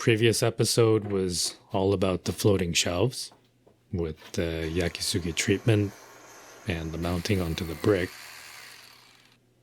previous episode was all about the floating shelves with the yakisugi treatment and the mounting onto the brick.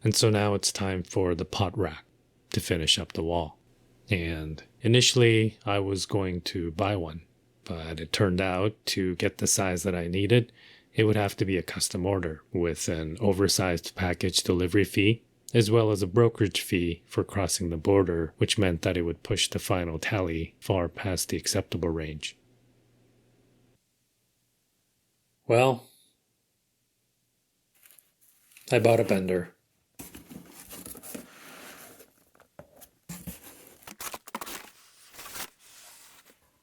And so now it's time for the pot rack to finish up the wall. And initially I was going to buy one, but it turned out to get the size that I needed, it would have to be a custom order with an oversized package delivery fee, as well as a brokerage fee for crossing the border, which meant that it would push the final tally far past the acceptable range. Well, I bought a bender.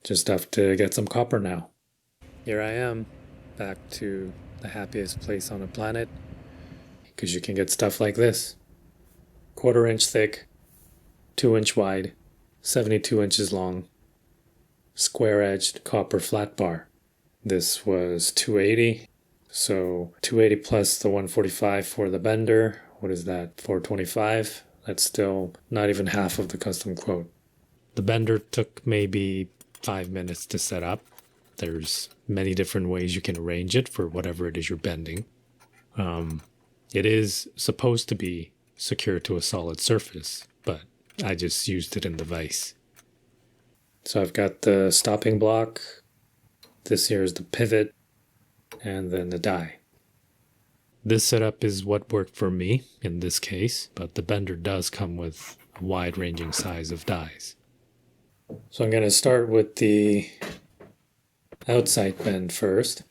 Just have to get some copper now. Here I am, back to the happiest place on the planet, because you can get stuff like this. 1/4 inch thick, 2 inch wide, 72 inches long, square-edged copper flat bar. This was $280, so $280 plus the $145 for the bender. What is that, $425? That's still not even half of the custom quote. The bender took maybe 5 minutes to set up. There's many different ways you can arrange it for whatever it is you're bending. It is supposed to be secure to a solid surface, but I just used it in the vise. So I've got the stopping block, this here is the pivot, and then the die. This setup is what worked for me in this case, but the bender does come with a wide-ranging size of dies. So I'm going to start with the outside bend first.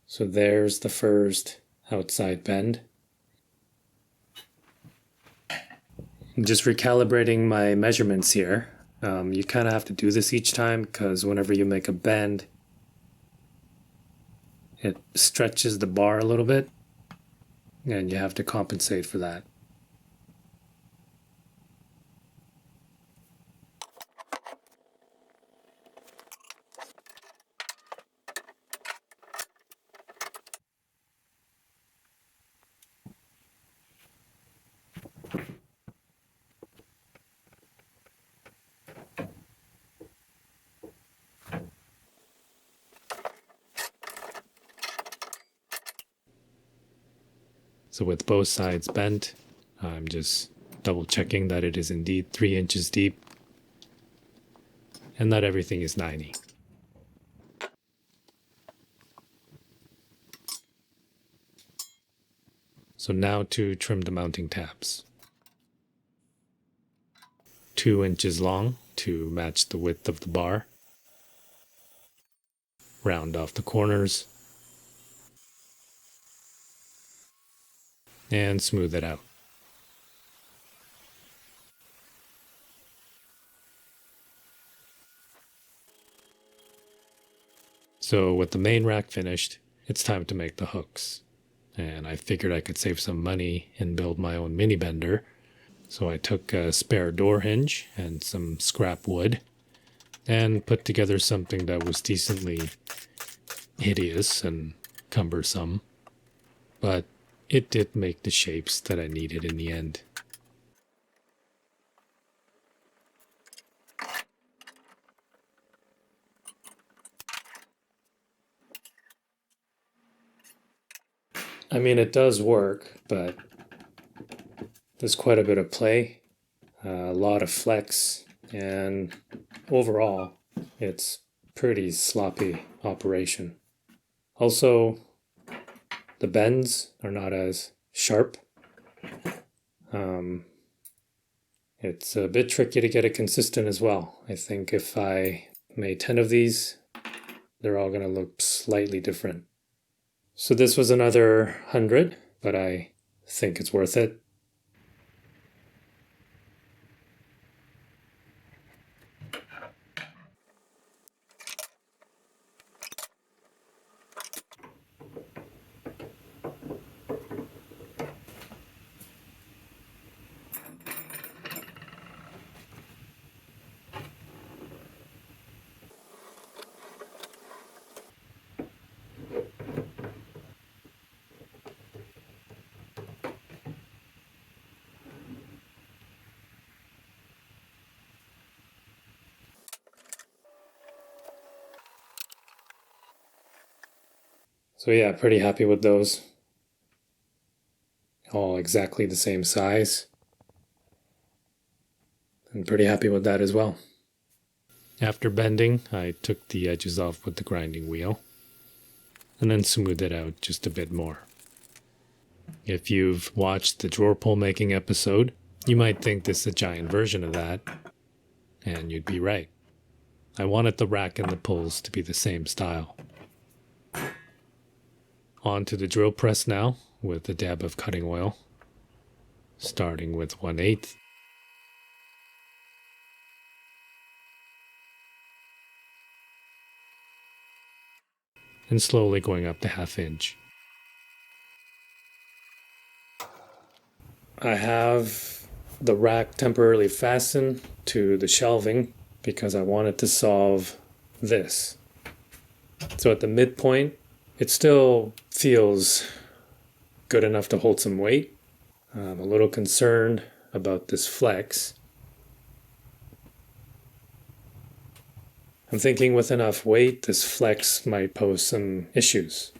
So there's the first outside bend. I'm just recalibrating my measurements here. You kind of have to do this each time because whenever you make a bend, it stretches the bar a little bit, and you have to compensate for that. So with both sides bent, I'm just double checking that it is indeed 3 inches deep and that everything is 90. So now to trim the mounting tabs. 2 inches long to match the width of the bar. Round off the corners. And smooth it out. So with the main rack finished, it's time to make the hooks. And I figured I could save some money and build my own mini bender. So I took a spare door hinge and some scrap wood and put together something that was decently hideous and cumbersome. But it did make the shapes that I needed in the end. I mean, it does work, but there's quite a bit of play, a lot of flex, and overall, it's pretty sloppy operation. Also, the bends are not as sharp. It's a bit tricky to get it consistent as well. I think if I made 10 of these, they're all going to look slightly different. So this was another 100, but I think it's worth it. So yeah, pretty happy with those. All exactly the same size. And pretty happy with that as well. After bending, I took the edges off with the grinding wheel and then smoothed it out just a bit more. If you've watched the drawer pull making episode, you might think this is a giant version of that, and you'd be right. I wanted the rack and the pulls to be the same style. On to the drill press now with a dab of cutting oil, starting with 1/8. And slowly going up to 1/2 inch. I have the rack temporarily fastened to the shelving because I wanted to solve this. So at the midpoint, it still feels good enough to hold some weight. I'm a little concerned about this flex. I'm thinking with enough weight, this flex might pose some issues.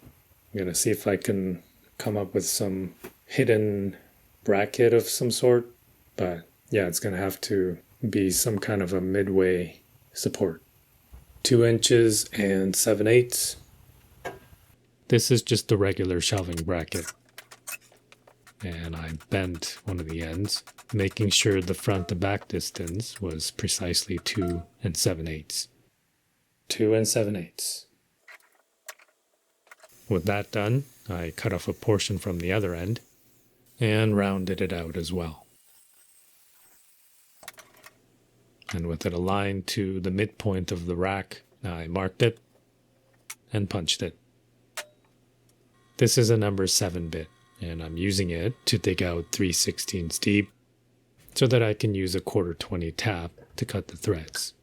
I'm going to see if I can come up with some hidden bracket of some sort. But yeah, it's going to have to be some kind of a midway support. 2 inches and 7/8. This is just a regular shelving bracket. And I bent one of the ends, making sure the front to back distance was precisely 2 and 7/8. 2 and 7/8. With that done, I cut off a portion from the other end and rounded it out as well. And with it aligned to the midpoint of the rack, I marked it and punched it. This is a number 7 bit, and I'm using it to dig out 3/16 deep so that I can use a 1/4-20 tap to cut the threads.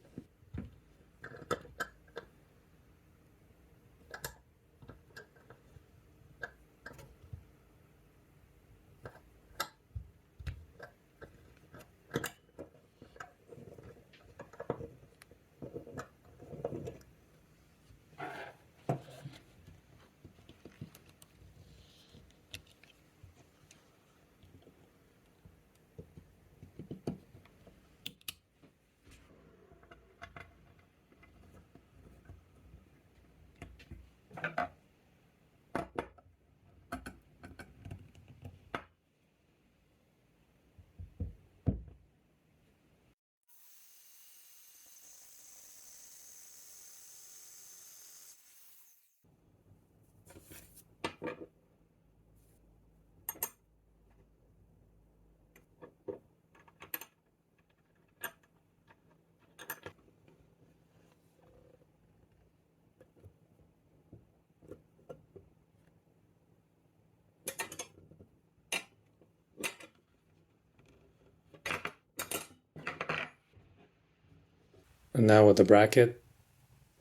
And now with the bracket,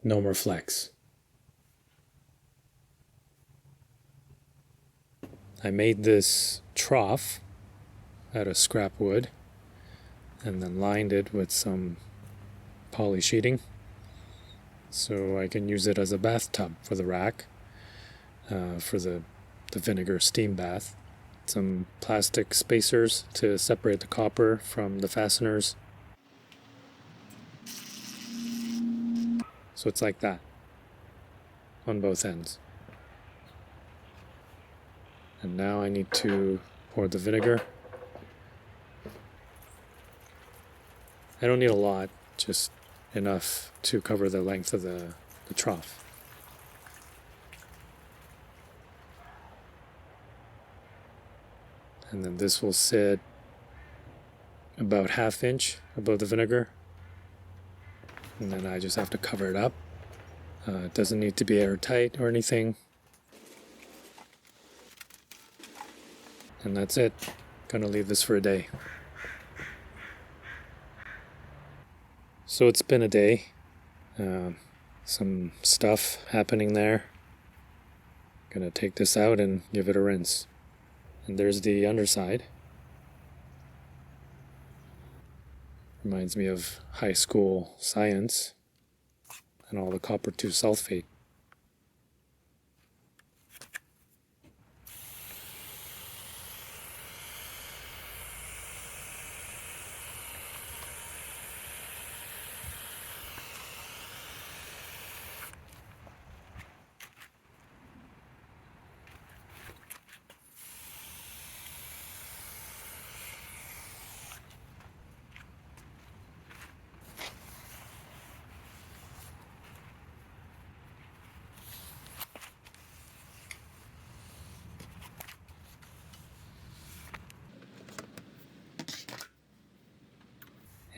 no more flex. I made this trough out of scrap wood and then lined it with some poly sheeting so I can use it as a bathtub for the rack, for the vinegar steam bath. Some plastic spacers to separate the copper from the fasteners. So it's like that on both ends. And now I need to pour the vinegar. I don't need a lot, just enough to cover the length of the trough. And then this will sit about 1/2 inch above the vinegar. And then I just have to cover it up. It doesn't need to be airtight or anything. And that's it. Gonna leave this for a day. So it's been a day. Some stuff happening there. Gonna take this out and give it a rinse. And there's the underside. Reminds me of high school science and all the copper 2 sulfate.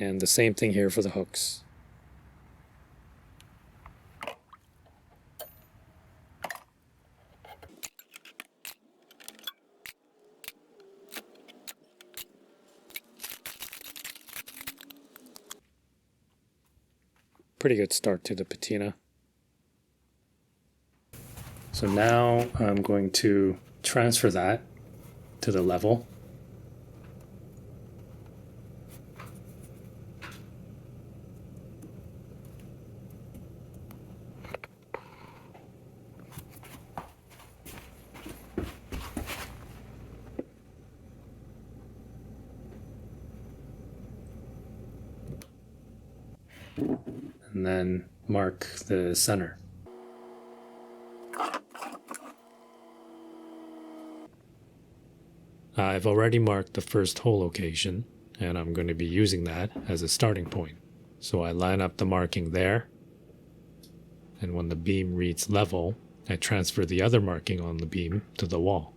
And the same thing here for the hooks. Pretty good start to the patina. So now I'm going to transfer that to the level. And then mark the center. I've already marked the first hole location, and I'm going to be using that as a starting point. So I line up the marking there, and when the beam reads level, I transfer the other marking on the beam to the wall.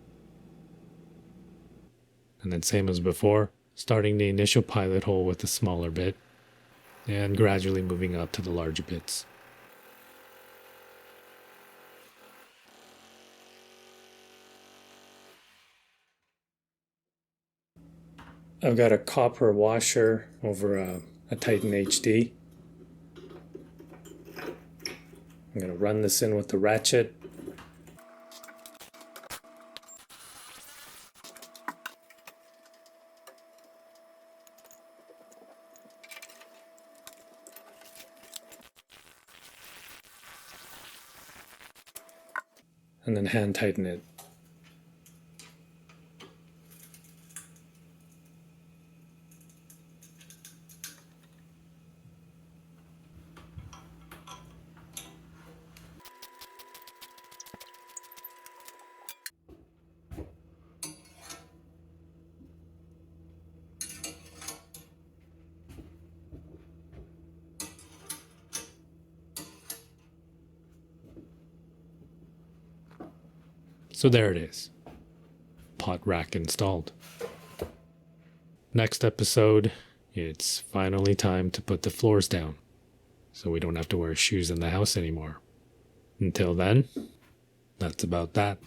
And then same as before, starting the initial pilot hole with the smaller bit, and gradually moving up to the larger bits. I've got a copper washer over a Titen HD. I'm going to run this in with the ratchet. And then hand tighten it. So there it is. Pot rack installed. Next episode, it's finally time to put the floors down, so we don't have to wear shoes in the house anymore. Until then, that's about that.